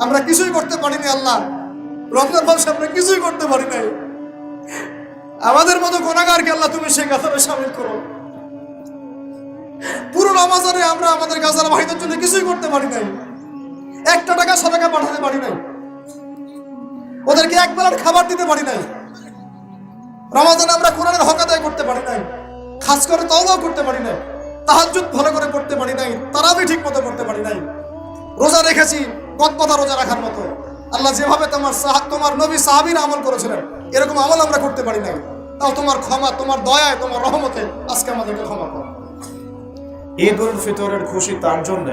আমরা কিছুই করতে পারিনি আল্লাহ। রমজান মাসে আমরা কিছুই করতে পারি নাই। আমাদের মতো গুনাহগারকে আল্লাহ তুমি সেই কাতারে শামিল করো। পুরো রমজানে আমরা আমাদের গাজার ভাইদের জন্য কিছুই করতে পারি নাই। 1 টাকা সাদাকা পাঠাতে পারি নাই, ওদেরকে এক বেলার খাবার দিতে পারি নাই। রমজানে আমরা কোরআনের হক আদায় করতে পারি নাই, খাস করে তওবাও করতে পারি নাই, তাহাজ্জুদ ভালো করে পড়তে পারি নাই, তারাবি ঠিক মতো করতে পারি নাই। রোজা রেখেছি গদবাঁধা রোজা রাখার মতো। আল্লাহ যেভাবে তোমার নবী সাহাবীরা আমল করেছিলেন এরকম আমল আমরা করতে পারি নাই। তাও তোমার ক্ষমা, তোমার দয়ায়, তোমার রহমতে আজকে আমাদেরকে ক্ষমা করো। ঈদ উল ফিতরের খুশি তার জন্য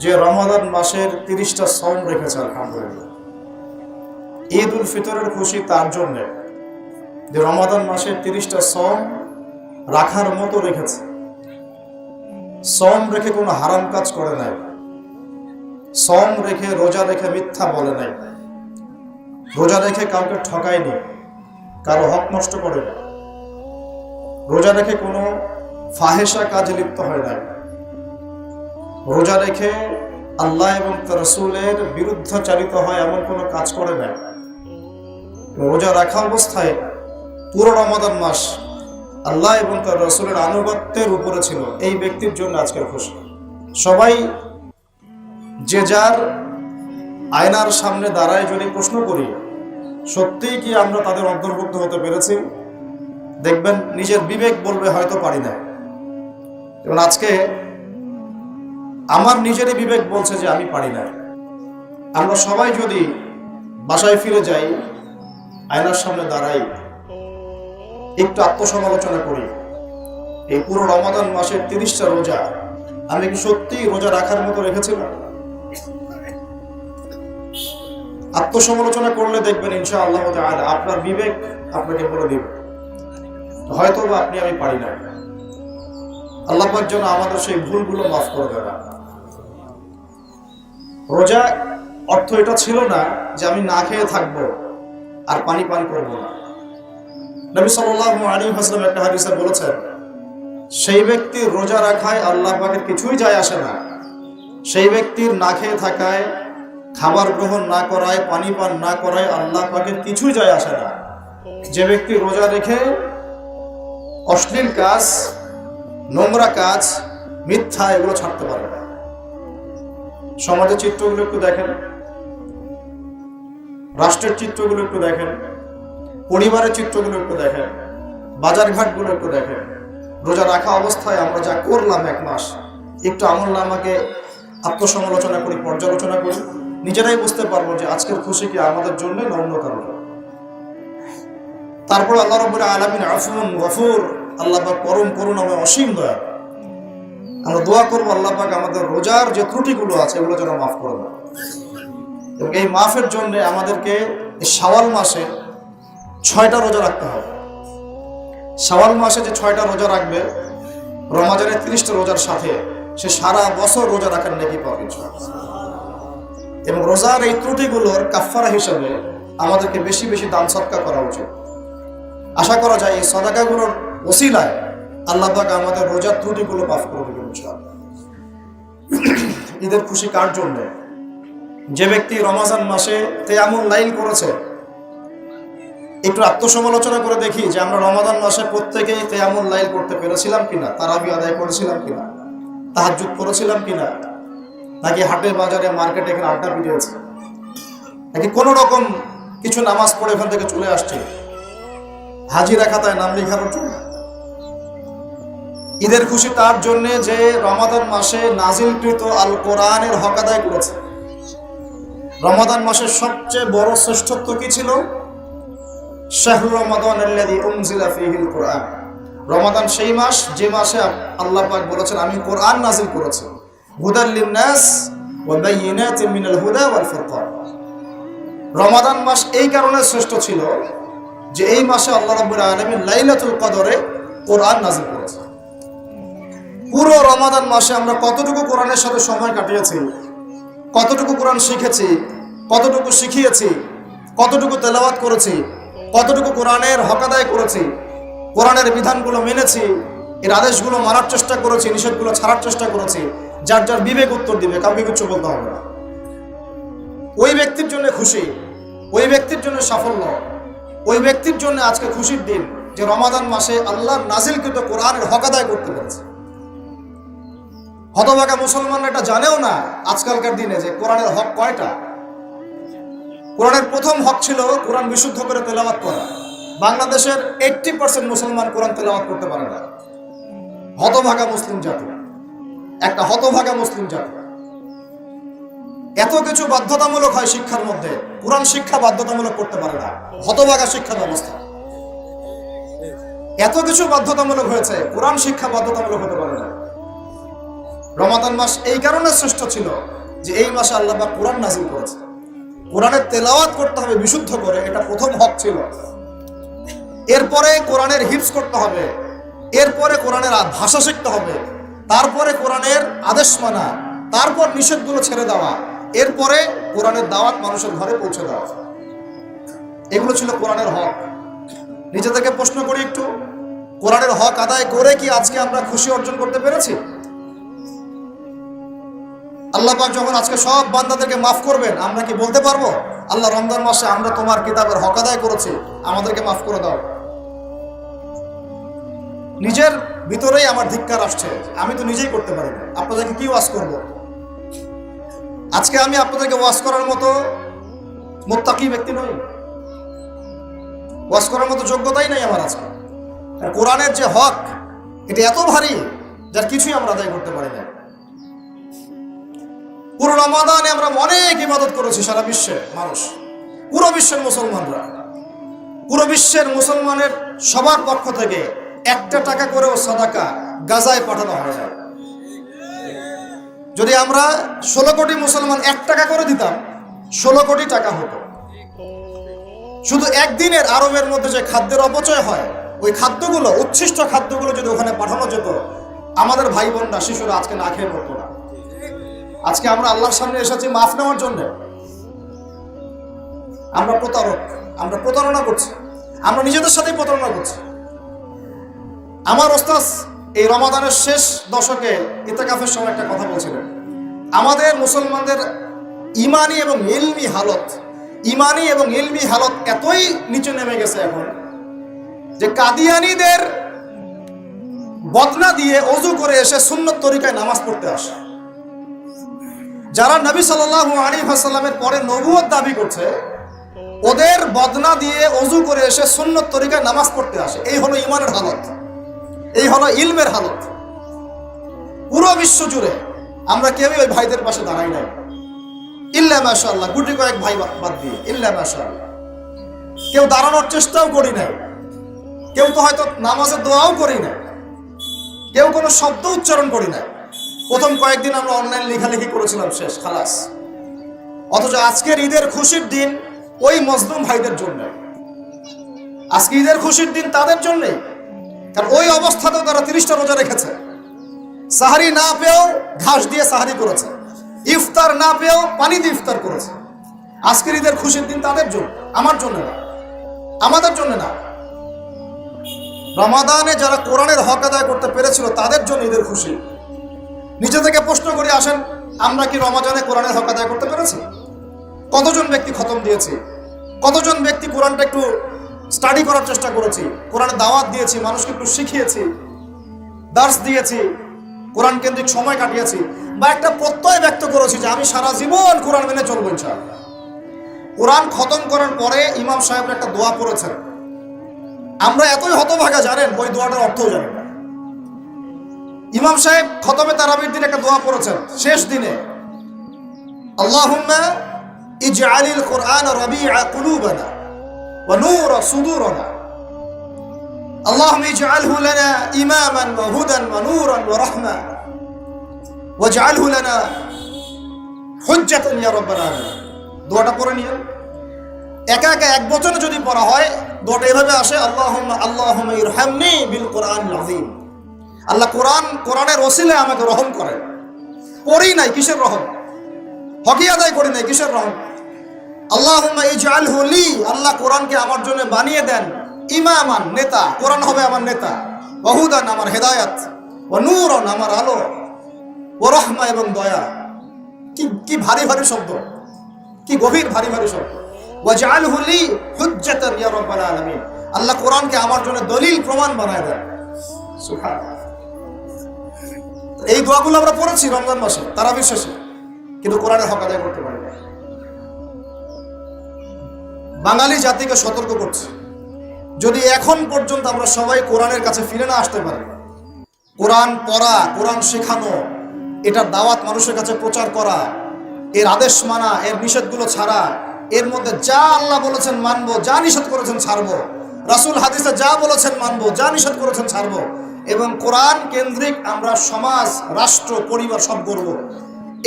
যে রমাদান মাসের 30টা সওম রেখেছে আলহামদুলিল্লাহ। ঈদ উল ফিতরের খুশি তার জন্য যে রমাদান মাসের 30টা সওম রাখার মতো রেখেছে। সওম রেখে কোনো হারাম কাজ করে নাই, সওম রেখে রোজা রেখে মিথ্যা বলে নাই, রোজা রেখে কাউকে ঠকায়নি, কারো হক নষ্ট করে নাই, রোজা রেখে কোনো ফাহেসা কাজে লিপ্ত হয় নাই, রোজা রেখে আল্লাহ এবং তার রাসূলের বিরুদ্ধাচারিত হয় এমন কোনো কাজ করে নাই। রোজা রাখা অবস্থায় পুরো রমাদান মাস আল্লাহ এবং তার রাসূলের আনুগত্যের উপরে ছিল। এই ব্যক্তির জন্য আজকের খুশি। সবাই যে যার আয়নার সামনে দাঁড়ায় যদি প্রশ্ন করি সত্যিই কি আমরা তাদের অন্তর্ভুক্ত হতে পেরেছি, দেখবেন নিজের বিবেক বলবে হয়তো পারি না। এবং আজকে আমার নিজেরই বিবেক বলছে যে আমি পারি না। আমরা সবাই যদি বাসায় ফিরে যাই, আয়নার সামনে দাঁড়াই, একটু আত্মসমালোচনা করি, এই পুরো রমাদান মাসের 30টা রোজা আমি কি সত্যি রোজা রাখার মতো রেখেছিলাম? আত্মসমালোচনা করলে দেখবেন ইনশাআল্লাহ তাআলা আপনার বিবেক আপনাকে বলে দিবে হয়তো বা আপনি আমি পারি না। আল্লাহ পাক যেন আমাদের সেই ভুলগুলো মাফ করে দেন। রোজা অর্থ এটা ছিল না যে আমি না খেয়ে থাকবো আর পানি পান করবো না। নবী সাল্লাল্লাহু আলাইহি ওয়াসাল্লাম একটা হাদিসে বলেছেন, সেই ব্যক্তির রোজা রাখায় আল্লাহ পাকের কিছুই যায় আসে না, সেই ব্যক্তির না খেয়ে থাকায়, খাবার গ্রহণ না করায়, পানি পান না করায় আল্লাহ পাকের কিছুই যায় আসে না। যে ব্যক্তি রোজা রেখে অশ্লীল কাজ, নোংরা কাজ, মিথ্যা এগুলো ছাড়তে পারে না। সমাজের চিত্রগুলো একটু দেখেন, রাষ্ট্রের চিত্রগুলো একটু দেখেন, পরিবারের চিত্রগুলো একটু দেখেন, বাজারঘাটগুলো একটু দেখেন। রোজা রাখা অবস্থায় আমরা যা করলাম 1 মাস, একটু আমলনামাকে আত্মসমালোচনা করি, পর্যালোচনা করি, নিজেরাই বুঝতে পারবো যে আজকের খুশি কি আমাদের জন্য না অন্য কারণ। তারপর আল্লাহ রাব্বুল আলামিন আফুন গফুর, আল্লাহ পাক পরম করুণাময়, অসীম দয়া। আমরা দোয়া করবো আল্লাহ পাক আমাদের রোজার যে ত্রুটিগুলো আছে এগুলো যেন মাফ করে দেন। এবং এই মাফের জন্য আমাদেরকে এই শাওয়াল মাসে 6টা রোজা রাখতে হবে। শাওয়াল মাসে যে 6টা রোজা রাখবে রমাদানের 30টা রোজার সাথে সে সারা বছর রোজা রাখার নেকি পাবে ইনশাআল্লাহ। এবং রোজার এই ত্রুটিগুলোর কাফফারা হিসেবে আমাদেরকে বেশি বেশি দান সদকা করা উচিত। আশা করা যায় এই সদকাগুলোর ওসিলায় আল্লাহ পাক আমাদের রোজার ত্রুটিগুলো মাফ করে দেবেন ইনশাআল্লাহ। ঈদের খুশি কার জন্য? যে ব্যক্তি রমজান মাসে কিয়ামুল লাইল করেছে। একটু আত্মসমালোচনা করে দেখি যে আমরা রমাদান মাসে প্রত্যেকেই কিয়ামুল লাইল করতে পেরেছিলাম কিনা, তারাবি আদায় করেছিলাম কিনা, তাহাজ্জুদ করেছিলাম কিনা, নাকি হাটে বাজারে মার্কেটে এখানে আড্ডা পিটিয়েছে, নাকি কোনো রকম কিছু নামাজ পড়ে এখান থেকে চলে আসছে হাজিরা খাতায় নাম লেখানোর জন্য। ঈদের খুশি তার জন্যে যে রমাদান মাসে নাজিলকৃত আল কোরআনের হক আদায় করেছে। রমাদান মাসের সবচেয়ে বড় শ্রেষ্ঠত্ব কি ছিল? শাহরু রমাদান আল্লাযী উনজিলা ফীহিল কোরআন। রমাদান সেই মাস যে মাসে আল্লাহ পাক বলেছেন আমি কোরআন নাজিল করেছি, হুদাল লিন-নাস ওয়া বায়িনাতিন মিনাল হুদা ওয়াল ফুরকান। রমাদান মাস এই কারণে শ্রেষ্ঠ ছিল যে এই মাসে আল্লাহ রাব্বুল আলামিন লাইলাতুল কদরে কোরআন নাজিল করেছেন। পুরো রমাদান মাসে আমরা কতটুকু কোরআনের সাথে সময় কাটিয়েছি, কতটুকু কোরআন শিখেছি, কতটুকু শিখিয়েছি, কতটুকু তেলাওয়াত করেছি, কতটুকু কোরআনের হক আদায় করেছি, কোরআনের বিধানগুলো মেনেছি, এর আদেশগুলো মানার চেষ্টা করেছি, নিষেধগুলো ছাড়ার চেষ্টা করেছি। যার যার বিবেক উত্তর দিবে, কাউকে কিছু বলতে হবে না। ওই ব্যক্তির জন্য খুশি, ওই ব্যক্তির জন্য সাফল্য, ওই ব্যক্তির জন্য আজকে খুশির দিন যে রমাদান মাসে আল্লাহর নাজিলকৃত কোরআনের হক আদায় করতে পেরেছে। হতভাগা মুসলমানরা এটা জানেও না আজকালকার দিনে যে কোরআনের হক কয়টা। কোরআনের প্রথম হক ছিল কোরআন বিশুদ্ধ করে তেলাওয়াত করা। বাংলাদেশের 80% মুসলমান কোরআন তেলাওয়াত করতে পারে না। হতভাগা মুসলিম জাতি, একটা হতভাগা মুসলিম জাতি। এত কিছু বাধ্যতামূলক হয় শিক্ষার মধ্যে, কোরআন শিক্ষা বাধ্যতামূলক করতে পারে না। হতভাগা শিক্ষা ব্যবস্থা। এত কিছু বাধ্যতামূলক হয়েছে, কোরআন শিক্ষা বাধ্যতামূলক হতে পারে না। রমাদান মাস এই কারণে শ্রেষ্ঠ ছিল যে এই মাসে আল্লাহ পাক কোরআন নাজিল করেছে। কোরআনের তেলাওয়াত করতে হবে বিশুদ্ধ করে, এটা প্রথম হক ছিল। এরপরে কোরআনের হিফজ করতে হবে, এরপরে কোরআনের ভাষা শিখতে হবে, তারপরে কোরআনের আদেশ মানা, তারপর নিষেধগুলো ছেড়ে দেওয়া, এরপরে কোরআনের দাওয়াত মানুষের ঘরে পৌঁছে দেওয়া। এগুলো ছিল কোরআনের হক। নিজেদেরকে প্রশ্ন করি একটু, কোরআনের হক আদায় করে কি আজকে আমরা খুশি অর্জন করতে পেরেছি? আল্লাহ পাক যখন আজকে সব বান্দাদেরকে মাফ করবেন, আমরা কি বলতে পারবো আল্লাহ রমজান মাসে আমরা তোমার কিতাবের হক আদায় করেছি, আমাদেরকে মাফ করে দাও? নিজের ভিতরেই আমার ধিক্কার আসছে, আমি তো নিজেই করতে পারি না, আপনাদেরকে কি ওয়াজ করব? আজকে আমি আপনাদেরকে ওয়াজ করার মতো মুত্তাকি ব্যক্তি নই, ওয়াজ করার মতো যোগ্যতাই নাই আমার আজকে। আর কোরআনের যে হক, এটা এত ভারী যার কিছুই আমরা আদায় করতে পারি না। পুরো রমাদানে আমরা অনেক ইবাদত করেছি, সারা বিশ্বের মানুষ, পুরো বিশ্বের মুসলমানরা, পুরো বিশ্বের মুসলমানের সবার পক্ষ থেকে 1 টাকা করেও সাদাকা গাজায় পাঠানো হয় না। যদি আমরা 16 কোটি মুসলমান 1 টাকা করে দিতাম, 16 কোটি টাকা হতো। শুধু একদিনের আরবের মধ্যে যে খাদ্যের অপচয় হয়, ওই খাদ্যগুলো, উচ্ছিষ্ট খাদ্যগুলো যদি ওখানে পাঠানো যেত, আমাদের ভাই বোনরা, শিশুরা আজকে না খেয়ে পড়তো না। আজকে আমরা আল্লাহর সামনে এসেছি মাফ নেওয়ার জন্য। আমরা প্রতারক, আমরা প্রতারণা করছি, আমরা নিজেদের সাথেই প্রতারণা করছি। আমার ওস্তাদ এই রমাদানের শেষ দশকে ইতিকাফের সময় একটা কথা বলছিলেন, আমাদের মুসলমানদের ইমানি এবং ইলমি হালত এতই নিচে নেমে গেছে এখন যে কাদিয়ানীদের বদনা দিয়ে ওযু করে এসে সুন্নত তরিকায় নামাজ পড়তে আসে। যারা নবী সাল্লাল্লাহু আলাইহি ওয়াসাল্লামের পরে নবুয়ত দাবি করছে, ওদের বদনা দিয়ে ওযু করে এসে সুন্নত তরিকায় নামাজ পড়তে আসে। এই হলো ইমানের হালত, এই হলো ইলমের হালত। পুরো বিশ্ব জুড়ে আমরা কেউই ওই ভাইদের পাশে দাঁড়াই নাই, ইল্লা মাশাআল্লাহ, গুটি কয়েক ভাই বাদ দিয়ে, ইল্লা মাশাআল্লাহ। কেউ দাঁড়ানোর চেষ্টাও করি নাই, কেউ তো হয়তো নামাজের দোয়াও করি না, কেউ কোনো শব্দ উচ্চারণ করি না। প্রথম কয়েকদিন আমরা অনলাইন লেখালেখি করেছিলাম, শেষ, খালাস। অথচ আজকের ঈদের খুশির দিন ওই মজলুম ভাইদের জন্য, আজকে ঈদের খুশির দিন তাদের জন্যই। কারণ ওই অবস্থাতেও তারা 30টা রোজা রেখেছে, সাহারি না পেয়েও ঘাস দিয়ে সাহারি করেছে, ইফতার না পেয়েও পানি দিয়ে ইফতার করেছে। আজকের ঈদের খুশির দিন তাদের জন্য, আমার জন্য না, আমাদের জন্য না। রমাদানে যারা কোরআনের হক আদায় করতে পেরেছিল তাদের জন্য ঈদের খুশি। নিজে থেকে প্রশ্ন করে আসেন, আমরা কি রমাদানে কোরআনের হক আদায় করতে পেরেছি? কতজন ব্যক্তি খতম দিয়েছি? কতজন ব্যক্তি কোরআনটা একটু স্টাডি করার চেষ্টা করেছি, কোরআনের দাওয়াত দিয়েছি, মানুষকে একটু শিখিয়েছি, দার্স দিয়েছি, কোরআন কেন্দ্রিক সময় কাটিয়েছি, বা একটা প্রত্যয় ব্যক্ত করেছি যে আমি সারা জীবন কোরআন মেনে চলবো ইনশাআল্লাহ। কোরআন খতম করার পরে ইমাম সাহেব একটা দোয়া পড়েছেন, আমরা এতই হতভাগা জানেন ওই দোয়াটার অর্থও জানি না। ইমাম সাহেব খতমে তারাবির দিন একটা দোয়া পড়েছেন শেষ দিনে, আল্লাহুম্মা ইজআলিল কুরআন রাবিআ কুলুবানা ওয়া নূরা সুদুরানা, আল্লাহুম্মা ইজআলহু লানা ইমামান ওয়া হুদান ওয়া নূরান ওয়া রাহমা ওয়াজআলহু লানা হুজ্জাতান ইয়া রাব্বাল আলামিন। দোয়াটা পড়ে নিন। একা একা এক বচনে যদি পড়া হয় দোয়াটা এভাবে আসে, আল্লাহুম্মা ইরহামনি বিল কুরআনিল আযীম। আল্লাহ কোরআনের ওসিলায় আমাকে রহম করেন। পড়ি নাই, কিসের রহম? হকি আদায় করি নাই, কিসের রহম? আল্লাহুম্মা ইজআলহু লি, আল্লাহ কোরআনকে আমার জন্য বানিয়ে দেন ইমামান, নেতা, কোরআন হবে আমার নেতা, ওয়া হুদান, আমার হেদায়েত, ওয়া নূরান, আমার আলো, ওয়া রাহমা, এবং দয়া। কি ভারী ভারী শব্দ। কি গভীর ভারী ভারী শব্দ। ওয়াজআলহু লি হুজ্জাতান ইয়া রাব্বাল আলামিন। আল্লাহ কোরআনকে আমার জন্য দলিল প্রমাণ বানায় দেন। সুবহানাল্লাহ। এই দোয়াগুলো আমরা পড়েছি রমজান মাসে তারাবির শেষে, কিন্তু কোরআনের হক আদায় করতে পারি না। বাঙালি জাতিকে সতর্ক করছে, যদি এখন পর্যন্ত আমরা সবাই কোরআনের কাছে ফিরে না আসতে পারি, কোরআন পড়া, কোরআন শেখানো, এটার দাওয়াত মানুষের কাছে প্রচার করা, এর আদেশ মানা, এর নিষেধগুলো ছাড়া, এর মধ্যে যা আল্লাহ বলেছেন মানবো, যা নিষেধ করেছেন ছাড়বো, রাসূল হাদিসে যা বলেছেন মানবো, যা নিষেধ করেছেন ছাড়বো, এবং কোরআন কেন্দ্রিক আমরা সমাজ, রাষ্ট্র, পরিবার সব করব,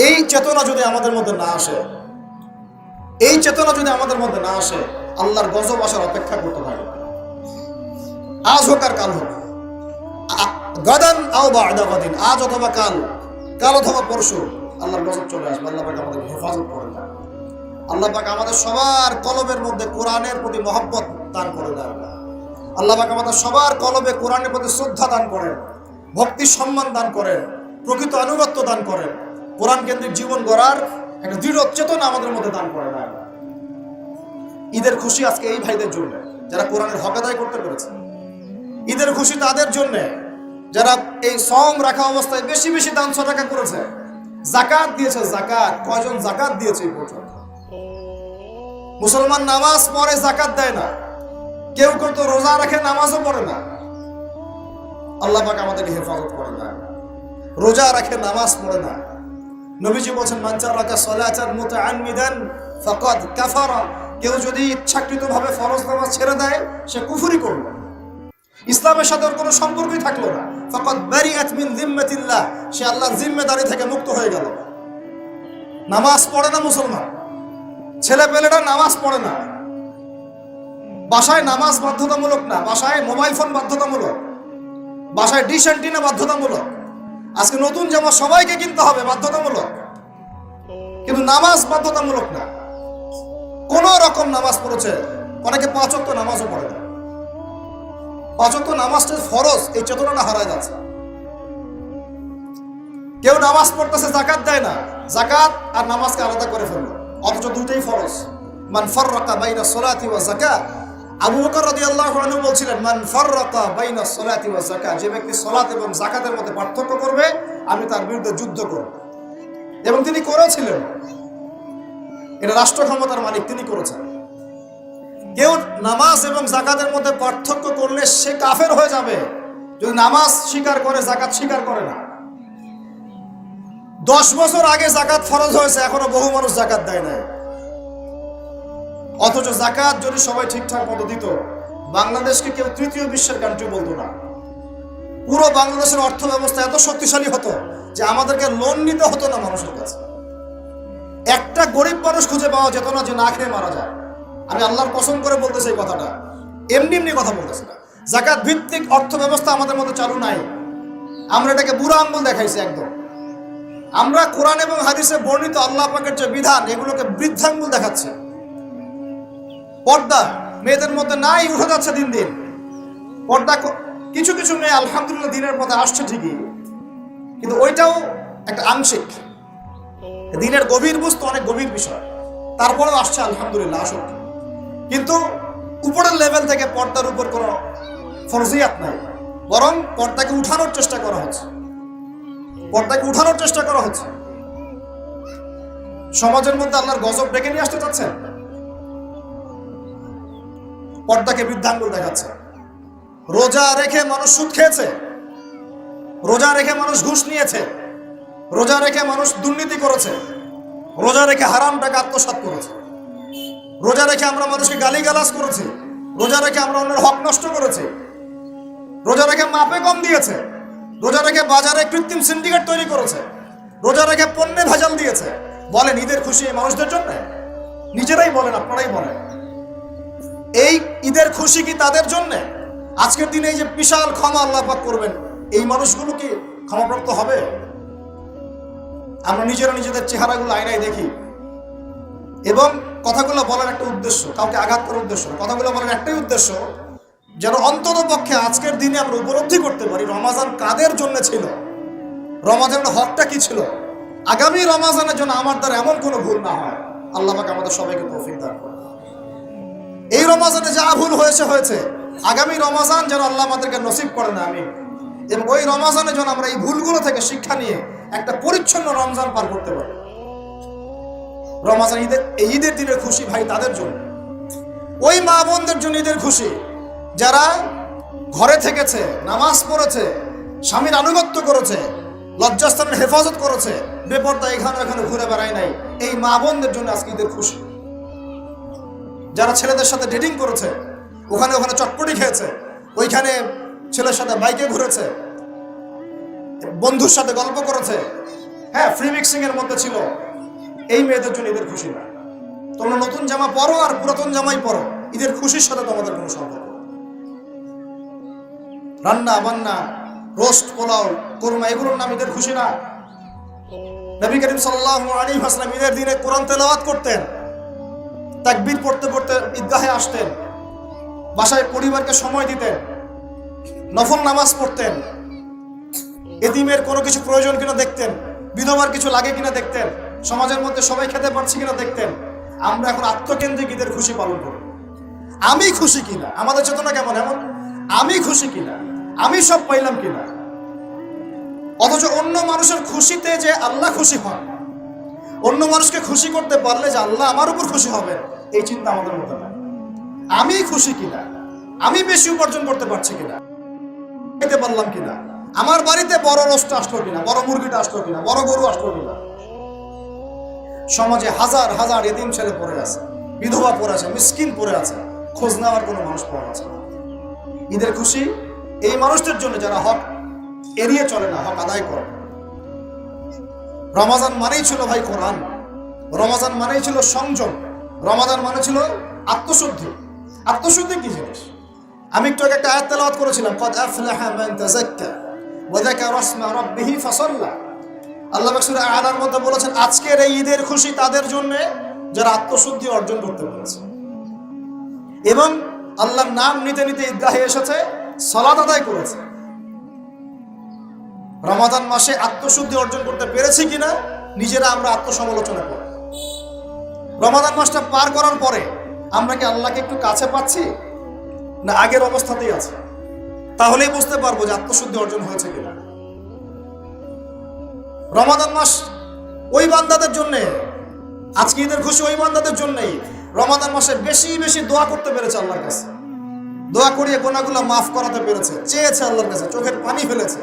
এই চেতনা যদি আমাদের মধ্যে না আসে, এই চেতনা যদি আমাদের মধ্যে না আসে, আল্লাহর গজব আসার অপেক্ষা করতে থাকে। আজ হোক আর কাল হোক, গাদান আও বা'দা গাদিন, আজ অথবা কাল, কাল অথবা পরশু আল্লাহর গজব চলে আসবে। আল্লাহ পাক আমাদের হেফাজত করেন। আল্লাহ পাক আমাদের সবার কলবের মধ্যে কোরআনের প্রতি মহব্বত দান করে দেন। আল্লাহ পাক আমাদের সবার কলবে কোরআনের প্রতি শ্রদ্ধা দান করেন, ভক্তি সম্মান দান করেন, প্রকৃত আনুগত্য দান করেন, কোরআন কেন্দ্রিক জীবন গড়ার একটা দৃঢ় চেতনা আমাদের মধ্যে দান করে দেন। ঈদের খুশি আজকে এই ভাইদের জন্য যারা কোরআনের হক আদায় করতে পেরেছে। ঈদের খুশি তাদের জন্য যারা এই সওম রাখা অবস্থায় বেশি বেশি দান সদকা করেছে, যাকাত দিয়েছে। যাকাত কয়জন যাকাত দিয়েছে এই পর্যন্ত? মুসলমান নামাজ পড়ে, যাকাত দেয় না। কেউ কেউ তো রোজা রাখে, নামাজও পড়ে না। আল্লাহ পাক আমাদেরকে হেফাজত করে না। রোজা রাখে, নামাজ পড়ে না। নবীজি বলেছেন, মান তারাকা সালাতান মুতাআম্মিদান ফাকাদ কাফারা। কেউ যদি ইচ্ছাকৃতভাবে ফরজ নামাজ ছেড়ে দেয়, সে কুফরি করল, ইসলামের সাথে ওর কোনো সম্পর্কই থাকলো না। ফাকাদ বারিআত মিন যিম্মাতিল্লাহ, সে আল্লাহর জিম্মেদারি থেকে মুক্ত হয়ে গেল। নামাজ পড়ে না মুসলমান, ছেলে পেলেরা নামাজ পড়ে না। বাসায় নামাজ বাধ্যতামূলক না, বাসায় মোবাইল ফোন বাধ্যতামূলক, বাসায় ডিশ অ্যান্টিনা বাধ্যতামূলক। আজকে নতুন জামা সবাইকে কিনতে হবে, বাধ্যতামূলক, কিন্তু নামাজ বাধ্যতামূলক না। কোন রকম নামাজ পড়েছে, অনেকে 5 ওয়াক্ত নামাজও পড়ে না। 5 ওয়াক্ত নামাজটা ফরজ, এই চেতনাটা হারায় যাচ্ছে। কেউ নামাজ পড়তেছে, যাকাত দেয় না। যাকাত আর নামাজকে আলাদা করে ফেললো, অথচ দুটোই ফরজ। মান ফাররাকা বাইনা সলাতি ওয়া যাকাত, আবু বকর রাদিয়াল্লাহু আনহু বলছিলেন, মান ফাররাকা বাইনা সলাতি ওয়া যাকাত, যে ব্যক্তি সালাত এবং যাকাতের মধ্যে পার্থক্য করবে, আমি তার বিরুদ্ধে যুদ্ধ করব। এবং তিনি করেছিলেন। এটা রাষ্ট্র ক্ষমতার মালিক, তিনি করেছেন। কেউ নামাজ এবং যাকাতের মধ্যে পার্থক্য করলে সে কাফের হয়ে যাবে, যদি নামাজ স্বীকার করে, যাকাত স্বীকার করে না। 10 বছর আগে যাকাত ফরজ হয়েছে, এখনো বহু মানুষ যাকাত দেয় না। অথচ যাকাত যদি সবাই ঠিকঠাক মতো দিত, বাংলাদেশকে কেউ তৃতীয় বিশ্বের কান্ট্রি বলতো না। পুরো বাংলাদেশের অর্থ ব্যবস্থা এত শক্তিশালী হতো যে আমাদেরকে লোন নিতে হতো না মানুষের কাছে। একটা গরিব মানুষ খুঁজে পাওয়া যেত না যে না খেয়ে মারা যায়। আমি আল্লাহর কসম করে বলতেছি এই কথাটা, এমনি এমনি কথা বলতেছি না। যাকাত ভিত্তিক অর্থ ব্যবস্থা আমাদের মধ্যে চালু নাই। আমরা এটাকে বুড়া আঙ্গুল দেখাইছি একদম। আমরা কোরআন এবং হাদিসে বর্ণিত আল্লাহ পাকের যে বিধান, এগুলোকে বৃদ্ধাঙ্গুল দেখাচ্ছে। পর্দা মেয়েদের মধ্যে নাই, উঠে যাচ্ছে দিন দিন। পর্দা কিছু কিছু মেয়ে আলহামদুলিল্লাহ দিনের পথে আসছে ঠিকই, কিন্তু ওইটাও একটা আংশিক। দিনের গভীর বুঝতে অনেক গভীর বিষয়, তারপরেও আসছে আলহামদুলিল্লাহ আসল। কিন্তু উপরের লেভেল থেকে পর্দার উপর কোনো ফরজিয়াত নাই, বরং পর্দাকে উঠানোর চেষ্টা করা হচ্ছে। পর্দাকে উঠানোর চেষ্টা করা হচ্ছে। সমাজের মধ্যে আল্লাহর গজব ডেকে নিয়ে আসতে চাচ্ছেন, পর্দাকে বৃদ্ধাঙ্গুল দেখাচ্ছে। রোজা রেখে মানুষ সুদ খেয়েছে, রোজা রেখে মানুষ ঘুষ নিয়েছে, রোজা রেখে মানুষ দুর্নীতি করেছে, রোজা রেখে হারাম টাকা আত্মসাৎ করেছে, রোজা রেখে আমরা মানুষকে গালিগালাজ করেছি, রোজা রেখে আমরা অন্যের হক নষ্ট করেছি, রোজা রেখে মাপে কম দিয়েছে, রোজা রেখে বাজারে কৃত্রিম সিন্ডিকেট তৈরি করেছে, রোজা রেখে পণ্যে ভেজাল দিয়েছে। বলেন ঈদের খুশি এই মানুষদের জন্য? নিজেরাই বলেন, আপনারাই বলেন, এই ঈদের খুশি কি তাদের জন্য? আজকের দিনে এই যে বিশাল ক্ষমা আল্লাহ পাক করবেন, এই মানুষগুলো কি ক্ষমাপ্রাপ্ত হবে? আমরা নিজেরা নিজেদের চেহারাগুলো আয়নায় দেখি, এবং কথাগুলো বলার একটা উদ্দেশ্য, কাউকে আঘাত করার উদ্দেশ্য, কথাগুলো বলার একটাই উদ্দেশ্য, যেন অন্তত পক্ষে আজকের দিনে আমরা উপলব্ধি করতে পারি রমাজান কাদের জন্য ছিল, রমাজানের হকটা কি ছিল। আগামী রমাজানের জন্য আমার দ্বারা এমন কোনো ভুল না হয় আল্লাহ পাক আমাদের সবাইকে তৌফিক দান করুন। এই রমজানে যা ভুল হয়েছে, আগামী রমজান যেন আল্লাহ আমাদেরকে নসিব করেন, আমিন। এবং ওই রমজানে যেন আমরা এই ভুলগুলো থেকে শিক্ষা নিয়ে একটা পরিচ্ছন্ন রমজান পার করতে পারি। রমজান ঈদের দিনের খুশি ভাই তাদের জন্য, ওই মা বোনদের জন্য ঈদের খুশি যারা ঘরে থেকেছে, নামাজ পড়েছে, স্বামীর আনুগত্য করেছে, লজ্জাস্থানের হেফাজত করেছে, বেপরদা এখানে ঘুরে বেড়ায় নাই। এই মা বোনদের জন্য আজকে ঈদের খুশি। যারা ছেলেদের সাথে ডেটিং করেছে, ওখানে চটপটি খেয়েছে, ওইখানে ছেলের সাথে বাইকে ঘুরেছে, বন্ধুর সাথে গল্প করেছে, হ্যাঁ ফ্রি মিক্সিং এর মধ্যে ছিল, এই মেয়েদের জন্য ঈদের খুশি না। তোমরা নতুন জামা পরো আর পুরাতন জামাই পরো, ঈদের খুশির সাথে তোমাদের কোনো সম্পর্ক। রান্না বান্না, রোস্ট, পোলাও, কোরমা, এগুলোর নাম ঈদের খুশি না। নবী করিম সাল্লাল্লাহু আলাইহি ওয়াসাল্লাম ঈদের দিনে কোরআন তেলাওয়াত করতেন, তাকবীর পড়তে পড়তে ঈদগাহে আসতেন, বাসায় পরিবারকে সময় দিতেন, নফল নামাজ পড়তেন, এতিমের কোনো কিছু প্রয়োজন কিনা দেখতেন, বিধবার কিছু লাগে কিনা দেখতেন, সমাজের মধ্যে সবাই খেতে পারছি কিনা দেখতেন। আমরা এখন আত্মকেন্দ্রিক ঈদের খুশি পালন করি। আমি খুশি কিনা, আমাদের চেতনা কেমন এমন, আমি খুশি কিনা, আমি সব পাইলাম কিনা। অথচ অন্য মানুষের খুশিতে যে আল্লাহ খুশি হন, অন্য মানুষকে খুশি করতে পারলে যে আল্লাহ আমার উপর খুশি হবে, এই চিন্তা আমাদের মধ্যে নাই। আমি খুশি কিনা, আমি বেশি উপার্জন করতে পারছি কিনা, খেতে পারলাম কিনা, আমার বাড়িতে বড় রোস্ট আসলো কিনা, বড় মুরগিটা আসলো কিনা, বড় গরু আসলো কিনা। সমাজে হাজার হাজার এতিম ছেলে পড়ে আছে, বিধবা পড়ে আছে, মিসকিন পড়ে আছে, খোঁজ নেওয়ার কোনো মানুষ পড়ে আছে। ঈদের খুশি এই মানুষদের জন্য যারা হক এড়িয়ে চলে না, হক আদায় করে। রমজান মানেই ছিল ভাই কোরআন, রমজান মানেই ছিল সংযম, রমজান মানে ছিল আত্মশুদ্ধি। আত্মশুদ্ধি কি জিনিস? আমি একটু আগে একটা আয়াত তেলাওয়াত করেছিলাম, ক্বাদ আফলাহা মান তাযাক্কা ওয়া যাকারা ইসমা রাব্বিহি ফাসাল্লা। আল্লাহ পাক সূরা আ'লার মধ্যে বলেছেন, আজকের এই ঈদের খুশি তাদের জন্য যারা আত্মশুদ্ধি অর্জন করতে পেরেছে এবং আল্লাহর নাম নিতে নিতে ঈদগাহে এসেছে, সালাত আদায় করেছে। রমাদান মাসে আত্মশুদ্ধি অর্জন করতে পেরেছি কিনা নিজেরা আমরা আত্মসমালোচনা করি। রমাদান মাসটা পার করার পরে আমরা কি আল্লাহকে একটু কাছে পাচ্ছি না আগের অবস্থাতেই আছে? তাহলেই বুঝতে পারবো যে আত্মশুদ্ধি অর্জন হয়েছে কিনা। রমাদান মাস ওই বান্দাদের জন্য, আজকে ঈদের খুশি ওই বান্দাদের জন্যই রমাদান মাসে বেশি বেশি দোয়া করতে পেরেছে আল্লাহর কাছে, দোয়া করিয়ে গোনাগুলো মাফ করাতে পেরেছে, চেয়েছে আল্লাহর কাছে, চোখের পানি ফেলেছে।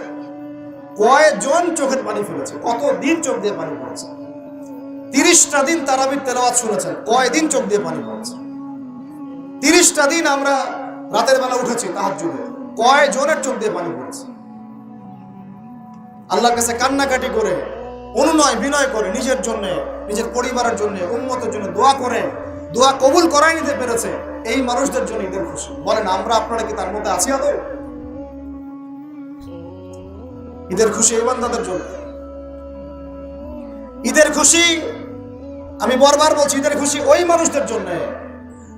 কয়জন চোখের পানি ফেলেছে, কতদিন চোখ দিয়ে পানি পড়েছে। 30টা দিন তারাবির তেলাওয়াত শুনেছেন, কয়দিন চোখ দিয়ে পানি পড়েছে। 30টা দিন আমরা রাতের বেলা উঠেছি তাহাজ্জুদে, কয়জনের চোখ দিয়ে পানি পড়েছে। আল্লাহর কাছে কান্নাকাটি করে, অনুনয় বিনয় করে, নিজের জন্য, নিজের পরিবারের জন্য, উম্মতের জন্য দোয়া করে, দোয়া কবুল করাই নিতে পেরেছে। এই মানুষদের জন্য ঈদের খুশি। বলেন আমরা আপনারা কি তার মধ্যে আছি আদৌ? ঈদের খুশি এই বান্দাদের জন্য। ঈদের খুশি আমি বারবার বলছি, ঈদের খুশি ওই মানুষদের জন্য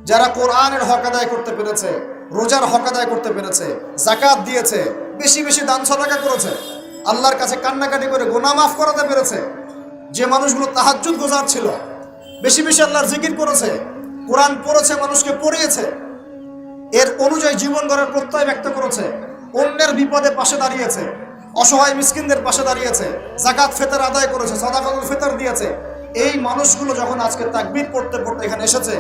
যারা কোরআনের হক আদায় করতে পেরেছে, রোজার হক আদায় করতে পেরেছে, যাকাত দিয়েছে, বেশি বেশি দান সদকা করেছে, আল্লাহর কাছে কান্নাকাটি করে গুনাহ মাফ করাতে পেরেছে। যে মানুষগুলো তাহাজ্জুদ গুজার ছিল, বেশি বেশি আল্লাহর জিকির করেছে, কোরআন পড়েছে, মানুষকে পড়িয়েছে, এর অনুযায়ী জীবন গড়ার প্রত্যয় ব্যক্ত করেছে, অন্যের বিপদে পাশে দাঁড়িয়েছে, অসহায় মিসকিনদের পাশে দাঁড়িয়েছে, যাকাত ফিতর আদায় করেছে, সাদাকাতুল ফিতর দিয়েছে। এই মানুষগুলো যখন আজকে তাকবীর পড়তে পড়তে এখানে এসেছে,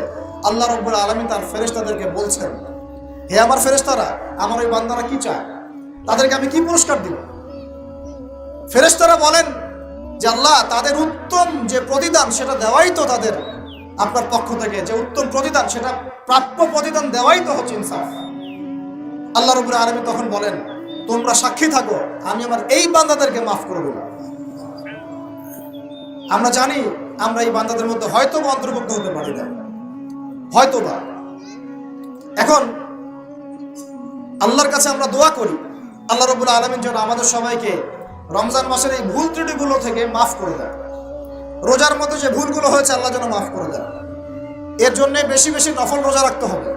আল্লাহ রাব্বুল আলামিন তার ফেরেশতাদেরকে বলছেন, হে আমার ফেরেশতারা, আমার ওই বান্দারা কি চায়, তাদেরকে আমি কি পুরস্কার দিব? ফেরেশতারা বলেন যে আল্লাহ, তাদের উত্তম যে প্রতিদান সেটা দেওয়াই তো তাদের আপনার পক্ষ থেকে যে উত্তম প্রতিদান, সেটা প্রাপ্য প্রতিদান দেওয়াই তো হচ্ছে ইনসাফ। আল্লাহ রাব্বুল আলামিন তখন বলেন, তোমরা সাক্ষী থাকো, আমি আমার এই বান্দাদেরকে মাফ করে দিলাম। আমরা জানি আমরা এই বান্দাদের মধ্যে হয়তো বা অন্তর্ভুক্ত হতে পারি না, হয়তো বা। এখন আল্লাহর কাছে আমরা দোয়া করি, আল্লাহ রাব্বুল আলামিন যেন আমাদের সবাইকে রমজান মাসের এই ভুল ত্রুটিগুলো থেকে মাফ করে দেয়। রোজার মধ্যে যে ভুলগুলো হয়েছে আল্লাহ যেন মাফ করে দেয়। এর জন্য বেশি বেশি নফল রোজা রাখতে হবে,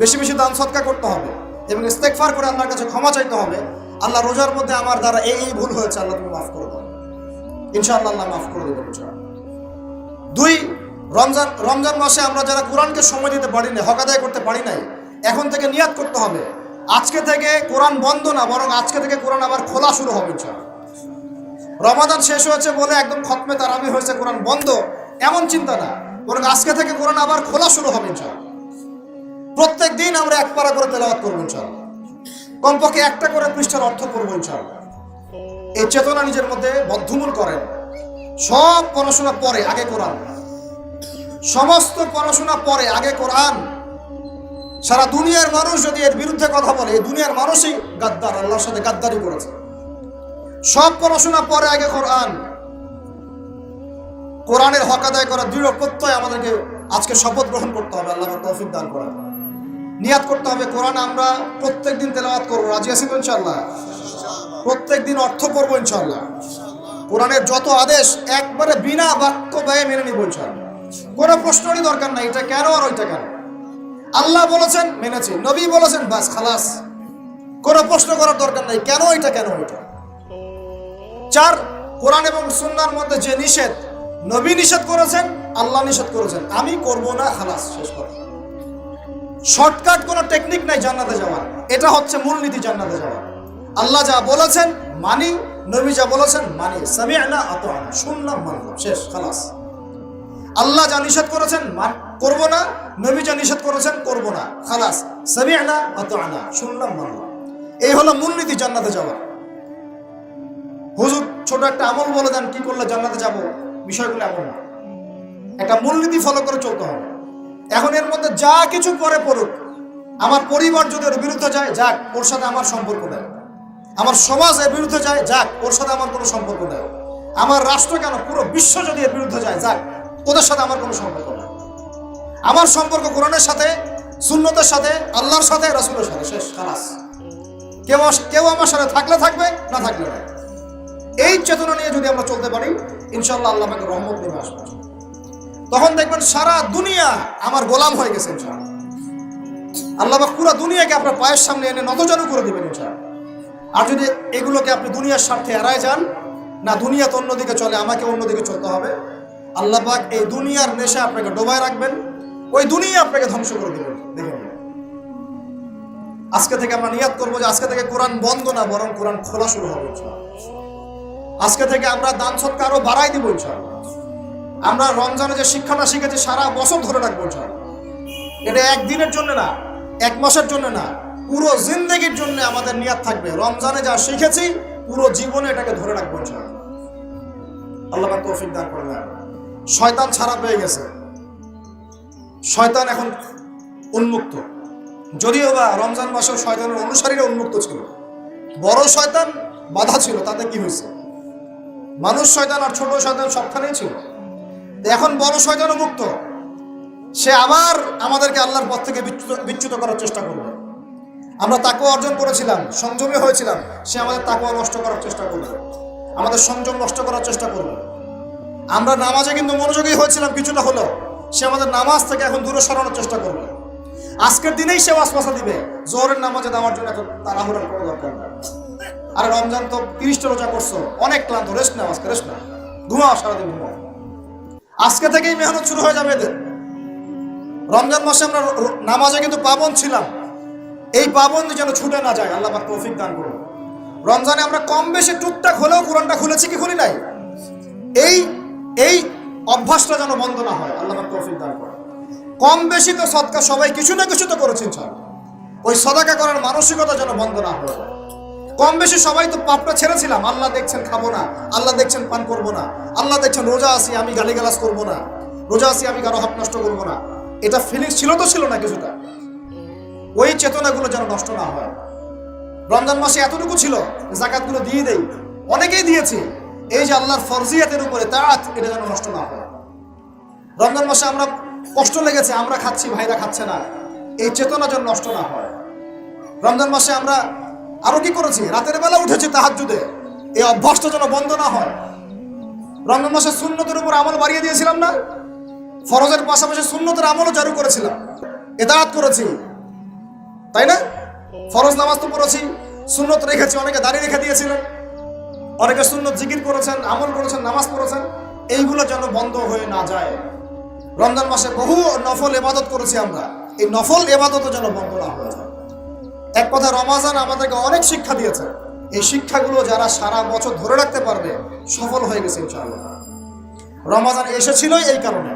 বেশি বেশি দান সদকা করতে হবে এবং ইস্তেগফার করে আল্লাহর কাছে ক্ষমা চাইতে হবে। আল্লাহ, রোজার মধ্যে আমার দ্বারা এই ভুল হয়েছে, আল্লাহ তুমি মাফ করে দাও। ইনশাআল্লাহ আল্লাহ মাফ করে দেবেন। 2, রমজান মাসে আমরা যারা কোরআনকে সময় দিতে পারি না, হক আদায় করতে পারি নাই, এখন থেকে নিয়াত করতে হবে আজকে থেকে কোরআন বন্ধ না, বরং আজকে থেকে কোরআন আবার খোলা শুরু হবে ইনশাআল্লাহ। রমাদান শেষ হয়েছে বলে একদম খতমে তারাবি হয়েছে, কোরআন বন্ধ, এমন চিন্তা না, বরং আজকে থেকে কোরআন আবার খোলা শুরু হবে ইনশাআল্লাহ। প্রত্যেক দিন আমরা এক পারা করে তেলাওয়াত করবো ইনশাআল্লাহ, কমপক্ষে একটা করে পৃষ্ঠার অর্থ করবো ইনশাআল্লাহ। এই চেতনা নিজের মধ্যে বদ্ধমূল করেন। সব পড়াশোনা পরে, আগে কোরআন। সমস্ত পড়াশোনা পরে, আগে কোরআন। সারা দুনিয়ার মানুষ যদি এর বিরুদ্ধে কথা বলে, এই দুনিয়ার মানুষই গাদ্দার, আল্লাহর সাথে গাদ্দারি করেছে। সব পড়াশোনা পরে, আগে কোরআন। কোরআনের হক আদায় করার দৃঢ় প্রত্যয় আমাদেরকে আজকে শপথ গ্রহণ করতে হবে। আল্লাহ তৌফিক দান করেন। নিয়াত করতে হবে কোরআন আমরা প্রত্যেক দিন তেলাওয়াত করবো। রাজি আছি তো ইনশাআল্লাহ? প্রত্যেক দিন অর্থ করবো ইনশাআল্লাহ। কোরআনের যত আদেশ একবারে বিনা বাক্য ব্যয়ে মেনে নিব ইনশাআল্লাহ। কোনো প্রশ্নেরই দরকার নাই, এটা কেন আর ওইটা কেন। আল্লাহ বলেছেন মেনেছি, নবী বলেছেন, বাস খালাস। কোনো প্রশ্ন করার দরকার নাই, কেন এটা কেন ওইটা। 4, কোরআন এবং সুন্নাহর মধ্যে যে নিষেধ, নবী নিষেধ করেছেন, আল্লাহ নিষেধ করেছেন, আমি করব না, খালাস, শেষ কথা। শর্টকাট কোনো টেকনিক নাই জান্নাতে যাওয়ার। এটা হচ্ছে মূলনীতি জান্নাতে যাওয়ার। আল্লাহ যা বলেছেন মানি, নবী যা বলেছেন মানি। সামি'না আতা'না, শুনলাম মানলাম, শেষ, খালাস। আল্লাহ যা নিষেধ করেছেন করব না, নবী যা নিষেধ করেছেন করব না, খালাস। সামি'না আতা'না, শুনলাম মানলাম। এই হলো মূলনীতি জান্নাতে যাওয়ার। হুজুর ছোট একটা আমল বলে দেন কি করলে জান্নাতে যাব, বিষয়গুলো এমন না। একটা মূলনীতি ফলো করে চলতে হবে। এখন এর মধ্যে যা কিছু পরে পড়ুক, আমার পরিবার যদি এর বিরুদ্ধে যায়, যাক, ওর সাথে আমার সম্পর্ক নেই। আমার সমাজ এর বিরুদ্ধে যায়, যাক, ওর সাথে আমার কোনো সম্পর্ক নেই। আমার রাষ্ট্র কেন, পুরো বিশ্ব যদি এর বিরুদ্ধে যায়, যাক, ওদের সাথে আমার কোনো সম্পর্ক নেই। আমার সম্পর্ক কোরআনের সাথে, সুন্নতের সাথে, আল্লাহর সাথে, রাসূলের সাথে, শেষ, খালাস। কেউ আমার সাথে থাকলে থাকবে, না থাকলে না। এই চেতনা নিয়ে যদি আমরা চলতে পারি, ইনশাআল্লাহ আল্লাহ আমাকে রহমত নেমে আসবে। তখন দেখবেন সারা দুনিয়া আমার গোলাম হয়ে গেছে ইনশাআল্লাহ। আল্লাহ পাক পুরো দুনিয়াকে আপনার পায়ের সামনে এনে নতজানু করে দিবেন ইনশাআল্লাহ। আর যদি এগুলোকে আপনি দুনিয়ার স্বার্থে এড়ায় যান, না দুনিয়া তো অন্যদিকে চলে, আমাকে অন্যদিকে চলতে হবে, আল্লাহ পাক এই দুনিয়ার নেশা আপনাকে ডোবায় রাখবেন, ওই দুনিয়া আপনাকে ধ্বংস করে দিবেন। দেখুন, আজকে থেকে আমরা নিয়াত করবো যে আজকে থেকে কোরআন বন্ধ না, বরং কোরআন খোলা শুরু হবে ইনশাআল্লাহ। আজকে থেকে আমরা দান সদকা আরো বাড়াই দিব ইনশাআল্লাহ। আমরা রমজানে যে শিক্ষাটা শিখেছি সারা বছর ধরে রাখবো ইনশাআল্লাহ। এটা একদিনের জন্য না, এক মাসের জন্য না, পুরো জিন্দেগির জন্য আমাদের নিয়াত থাকবে রমজানে যা শিখেছি পুরো জীবনে এটাকে ধরে রাখবো ইনশাআল্লাহ। আল্লাহ পাক তৌফিক দান করেন। শয়তান ছাড়া পেয়ে গেছে, শয়তান এখন উন্মুক্ত। যদিও বা রমজান মাসেও শয়তানের অনুসারীরা উন্মুক্ত ছিল, বড় শয়তান বাধা ছিল, তাতে কি হয়েছে? মানুষ শয়তান আর ছোট শয়তান সবখানেই ছিল। এখন বড় শয়তানও মুক্ত, সে আবার আমাদেরকে আল্লাহর পথ থেকে বিচ্যুত করার চেষ্টা করবে। আমরা তাকওয়া অর্জন করেছিলাম, সংযমী হয়েছিলাম, সে আমাদের তাকওয়া নষ্ট করার চেষ্টা করবে, আমাদের সংযম নষ্ট করার চেষ্টা করবে। আমরা নামাজে কিন্তু মনোযোগী হয়েছিলাম কিছুটা হলো, সে আমাদের নামাজ থেকে এখন দূরে সরানোর চেষ্টা করবে। আজকের দিনেই সে ওয়াসওয়াসা দিবে জোহরের নামাজে দেওয়ার জন্য এত তাড়াহুড়ার কোনো দরকার নেই। আর রমজান তো 30টা রোজা করছো, অনেক ক্লান্ত, রেস্ট নাও, আজকে রেস্ট না, ঘুমাও, সারাদিন ঘুমাও। আজকে থেকেই মেহনত শুরু হয়ে যাবে এদের। রমজান মাসে আমরা নামাজে কিন্তু পাবন ছিলাম, এই পাবন্দি যেন ছুটে না যায়, আল্লাহ পাক তৌফিক দান করুন। রমজানে আমরা কম বেশি টুকটাক হলেও কোরআনটা খুলেছি কি খুলি নাই, এই অভ্যাসটা যেন বন্ধ না হয়, আল্লাহ পাক তৌফিক দান করুন। কম বেশি তো সদকা সবাই কিছু না কিছু তো করেছি ইনশাআল্লাহ, ওই সদকা করার মানসিকতা যেন বন্ধ না হয়। কম বেশি সবাই তো পাপটা ছেড়েছিলাম, আল্লাহ দেখছেন খাবো না, আল্লাহ দেখছেন পান করবো না, আল্লাহ দেখছেন রোজা আছি আমি গালিগালাজ করবো না, রোজা আছি আমি কারো হক নষ্ট করবো না, এটা ফিলিংস ছিল তো ছিল না কিছুটা, ওই চেতনাগুলো যেন নষ্ট না হয়। রমজান মাসে এতটুকু ছিল যাকাতগুলো দিয়ে দেই, অনেকেই দিয়েছি, এই যে আল্লাহর ফরজিয়াতের উপরে তাআত, এটা যেন নষ্ট না হয়। রমজান মাসে আমরা কষ্ট লেগেছে, আমরা খাচ্ছি ভাইরা খাচ্ছে না, এই চেতনা যেন নষ্ট না হয়। রমজান মাসে আমরা আরো কি করেছি, রাতের বেলা উঠেছি তাহাজ্জুদে, এই অভ্যাসটা যেন বন্ধ না হয়। রমজান মাসে সুন্নতের উপর আমল বাড়িয়ে দিয়েছিলাম না, ফরজের পাশাপাশি সুন্নতের আমলও চালু করেছিলাম, ইতাআত করেছি, তাই না? ফরজ নামাজ তো পড়েছি, সুন্নত রেখেছি, অনেকে দাড়ি রেখে দিয়েছিলেন, অনেকে সুন্নত জিকির করেছেন, আমল করেছেন, নামাজ পড়েছেন, এইগুলো যেন বন্ধ হয়ে না যায়। রমজান মাসে বহু নফল ইবাদত করেছি আমরা, এই নফল ইবাদতও যেন বন্ধ না হয়ে যায়। এক কথা, রমাজান আমাদেরকে অনেক শিক্ষা দিয়েছে। এই শিক্ষাগুলো যারা সারা বছর ধরে রাখতে পারবে সফল হয়ে গেছে ইনশাআল্লাহ। রমাজান এসেছিলই এই কারণে।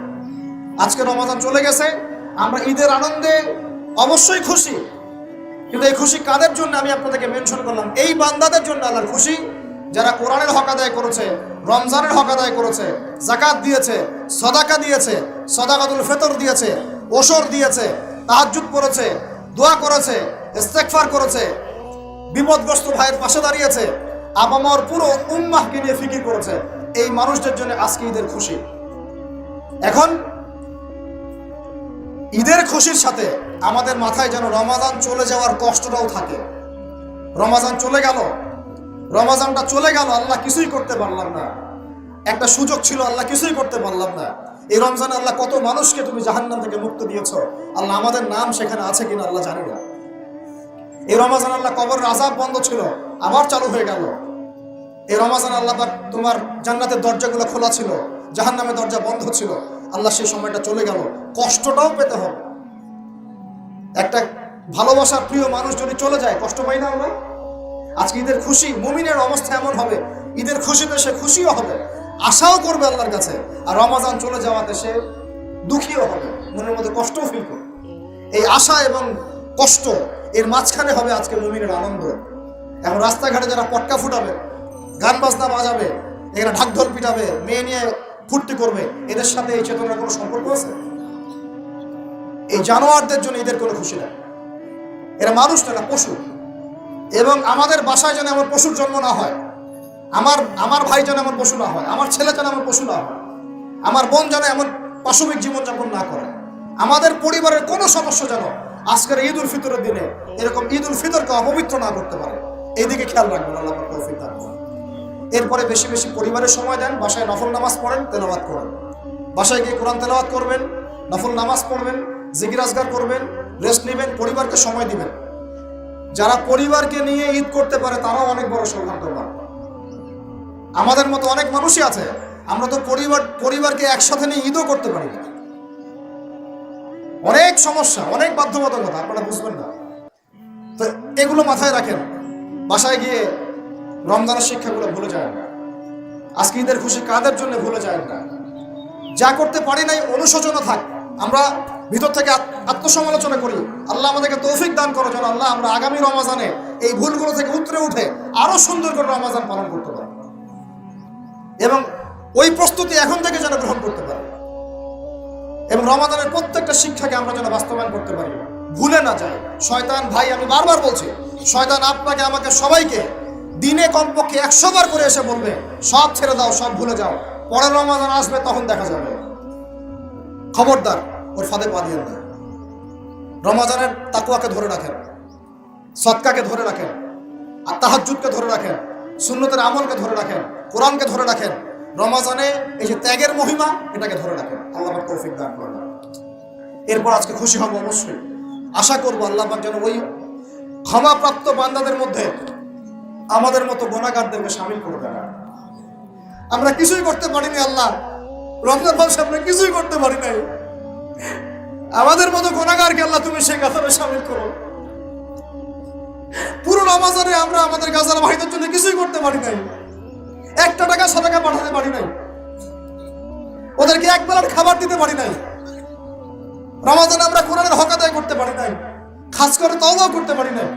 আজকে রমাজান চলে গেছে, আমরা ঈদের আনন্দে অবশ্যই খুশি, কিন্তু এই খুশি কাদের জন্য আমি আপনাদেরকে মেনশন করলাম, এই বান্দাদের জন্য আল্লাহর খুশি যারা কোরআনের হক আদায় করেছে, রমজানের হক আদায় করেছে, যাকাত দিয়েছে, সদাকা দিয়েছে, সদাকাতুল ফিতর দিয়েছে, ওশর দিয়েছে, তাহাজ্জুদ পড়েছে, দোয়া করেছে, ইস্তেগফার করেছে, বিপদগ্রস্ত ভাইয়ের পাশে দাঁড়িয়েছে, আপামর পুরো উম্মাহকে নিয়ে ফিকির করেছে। এই মানুষদের জন্য আজকে ঈদের খুশি। এখন ঈদের খুশির সাথে আমাদের মাথায় যেন রমাজান চলে যাওয়ার কষ্টটাও থাকে। রমাজান চলে গেল, রমাজানটা চলে গেল, আল্লাহ কিছুই করতে পারলাম না। একটা সুযোগ ছিল, আল্লাহ কিছুই করতে পারলাম না। এই রমজানে আল্লাহ কত মানুষকে তুমি জাহান্নাম থেকে মুক্তি দিয়েছো, আল্লাহ আমাদের নাম সেখানে আছে কিনা আল্লাহ জানি না। এই রমাজান আল্লাহ কবরের আযাব বন্ধ ছিল, আবার চালু হয়ে গেল। এই রমাজান আল্লাহ তোমার জান্নাতের দরজাগুলো খোলা ছিল, জাহান্নামের দরজা বন্ধ ছিল। আল্লাহ সেই সময়টা চলে গেল, কষ্টটাও পেতে হবে। একটা ভালোবাসার প্রিয় মানুষ যদি চলে যায় কষ্ট পাই না আমরা? আজকে ঈদের খুশি, মুমিনের অবস্থা এমন হবে, ঈদের খুশিতে সে খুশিও হবে, আশাও করবে আল্লাহর কাছে, আর রমাজান চলে যাওয়াতে সে দুঃখীও হবে, মনের মধ্যে কষ্টও ফিল করবে। এই আশা এবং কষ্ট এর মাঝখানে হবে আজকে মুমিনের আনন্দ। এখন রাস্তাঘাটে যারা পটকা ফুটাবে, গান বাজনা বাজাবে, এখানে ঢাকঢোল পিটাবে, মেয়ে নিয়ে ফুর্তি করবে, এদের সাথে এই চেতনার কোনো সম্পর্ক আছে? এই জানোয়ারদের জন্য এদের কোনো খুশি নাই। এরা মানুষ না, পশু। এবং আমাদের বাসায় যেন এমন পশুর জন্ম না হয়, আমার ভাই যেন এমন পশু না হয়, আমার ছেলে যেন এমন পশু না হয়, আমার বোন যেন এমন পাশবিক জীবনযাপন না করে, আমাদের পরিবারের কোনো সদস্য যেন আজকের ঈদ উল ফিতরের দিনে এরকম ঈদ উল ফিতরকে অপবিত্র না করতে পারে। এইদিকে খেয়াল রাখবেন, আল্লাহ পাক তৌফিক দান করুন। এরপরে বেশি বেশি পরিবারের সময় দেন, বাসায় নফল নামাজ পড়েন, তেলাওয়াত করেন, বাসায় গিয়ে কোরআন তেলাওয়াত করবেন, নফল নামাজ পড়বেন, জিকির আজকার করবেন, রেস্ট নেবেন, পরিবারকে সময় দিবেন। যারা পরিবারকে নিয়ে ঈদ করতে পারে তারাও অনেক বড় সৌভাগ্যবান। আমাদের মতো অনেক মানুষই আছে, আমরা তো পরিবারকে একসাথে নিয়ে ঈদও করতে পারি না। অনেক সমস্যা, অনেক বাধ্যবাধকতা, আপনারা বুঝবেন না। তো এগুলো মাথায় রাখেন, বাসায় গিয়ে রমজানের শিক্ষাগুলো ভুলে যায় না। আজকে ঈদের খুশি কাদের জন্য ভুলে যায় না। যা করতে পারি নাই অনুশোচনা থাক, আমরা ভিতর থেকে আত্মসমালোচনা করি। আল্লাহ আমাদেরকে তৌফিক দান করো যেন আল্লাহ আমরা আগামী রমাজানে এই ভুলগুলো থেকে উতরে উঠে আরো সুন্দর করে রমাজান পালন করতে পারি, এবং ওই প্রস্তুতি এখন থেকে যেন গ্রহণ করতে পারি, এবং রমাজানের প্রত্যেকটা শিক্ষাকে আমরা যেন বাস্তবায়ন করতে পারি, ভুলে না যাই। শয়তান ভাই, আমি বারবার বলছি, শয়তান আপনাকে আমাকে সবাইকে দিনে কমপক্ষে 100 বার করে এসে বলবে সব ছেড়ে দাও, সব ভুলে যাও, পরের রমাজান আসবে তখন দেখা যাবে। খবরদার, ওর ফাঁদে পা দিয়েন না। রমাজানের তাকওয়াকে ধরে রাখেন, সদকাকে ধরে রাখেন, আর তাহাজ্জুদকে ধরে রাখেন, সুন্নতের আমলকে ধরে রাখেন, কোরআনকে ধরে রাখেন। রমাজানে এই যে ত্যাগের মহিমা, এটাকে ধরে রাখেন। আল্লাহ পাক তৌফিক দান করেন। এরপর আজকে খুশি হব অবশ্যই, আশা করব আল্লাহ পাক যেন ওই ক্ষমাপ্রাপ্ত বান্দাদের মধ্যে আমাদের মতো গুনাহগারদেরকে শামিল করে দেন। আমরা কিছুই করতে পারিনি আল্লাহ, রমজান মাসে আমরা কিছুই করতে পারি নাই, আমাদের মতো গুনাহগারকে আল্লাহ তুমি সেই কাতারে শামিল করো। পুরো রমজানে আমরা আমাদের গাজার ভাইদের জন্য কিছুই করতে পারি নাই, একটা টাকা সাদাকা পাঠাতে পারি নাই, ওদেরকে এক বেলার খাবার দিতে পারি নাই। রমাজানে আমরা কোরআনের হক আদায় করতে পারি নাই, খাস করে তওবা করতে পারি নাই,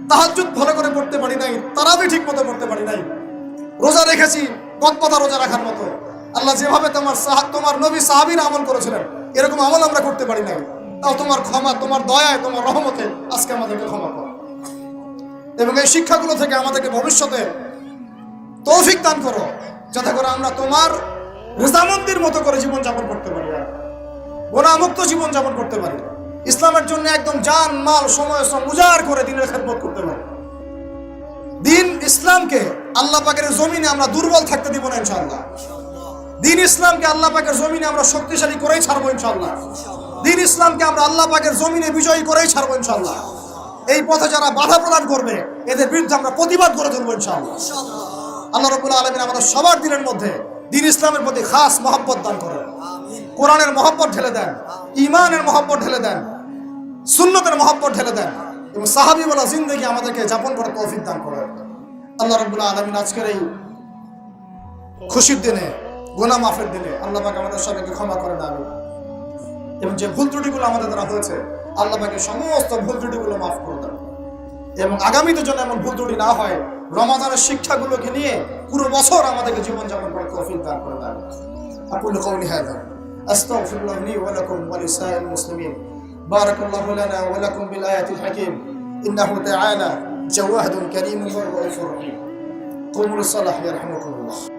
তাহাজ্জুদ ভালো করে পড়তে পারি নাই, তারাবি ঠিক মতো পড়তে পারি নাই। রোজা রেখেছি কতপথা রোজা রাখার মতো, আল্লাহ যেভাবে তোমার নবী সাহাবীরা আমল করেছিলেন এরকম আমল আমরা করতে পারি নাই। তাও তোমার ক্ষমা, তোমার দয়ায়, তোমার রহমতে আজকে আমাদেরকে ক্ষমা করো, এবং এই শিক্ষাগুলো থেকে আমাদেরকে ভবিষ্যতে তৌফিক দান করো, যাতে করে আমরা তোমার রেজামন্দির মতো করে জীবনযাপন করতে পারি, গুনাহমুক্ত জীবনযাপন করতে পারি, ইসলামের জন্য একদম জান মাল সময় শ্রম উজাড় করে দিনের খেদমত করতে পারি। দিন ইসলামকে আল্লাহ পাকের জমিনে আমরা দুর্বল থাকতে দিব না ইনশাআল্লাহ। দিন ইসলামকে আল্লাহ পাকের জমিনে আমরা শক্তিশালী করেই ছাড়বো ইনশাআল্লাহ। দিন ইসলামকে আমরা আল্লাহ পাকের জমিনে বিজয়ী করেই ছাড়বো ইনশাআল্লাহ। এই পথে যারা বাধা প্রদান করবে এদের বিরুদ্ধে আমরা প্রতিবাদ করে তুলবো ইনশাআল্লাহ। আল্লাহ রাব্বুল আলামিন আমাদের সবার দিনের মধ্যে দিন ইসলামের প্রতি খাস মহব্বত দান করেন। কোরআনের মহব্বত ঢেলে দেন, ঈমানের মহব্বত ঢেলে দেন, সুন্নতের মহব্বত ঢেলে দেন এবং সাহাবী বলা জিন্দেগি আমাদেরকে যাপন করার তৌফিক দান করেন। আল্লাহ রাব্বুল আলামিন আজকের এই খুশির দিনে, গুনাহ মাফের দিনে আল্লাহ পাক আমাদের সবাইকে ক্ষমা করে দেন এবং যে ভুল ত্রুটিগুলো আমাদের দ্বারা হয়েছে আল্লাহ পাকের সমস্ত ভুল ত্রুটিগুলো মাফ করে দেন এবং আগামীতে যেন এমন ভুল ত্রুটি না হয়, রমাদানের শিক্ষাগুলোকে নিয়ে পুরো বছর আমাদেরকে জীবনযাপন করার তৌফিক দান করে দেন। أقول قولي هذا أستغفر الله لي ولكم ولسائر المسلمين. بارك الله لنا ولكم بالآيات الحكيم إنه تعالى جواد كريم ورؤوف رحيم. قوموا للصلاة يرحمكم الله.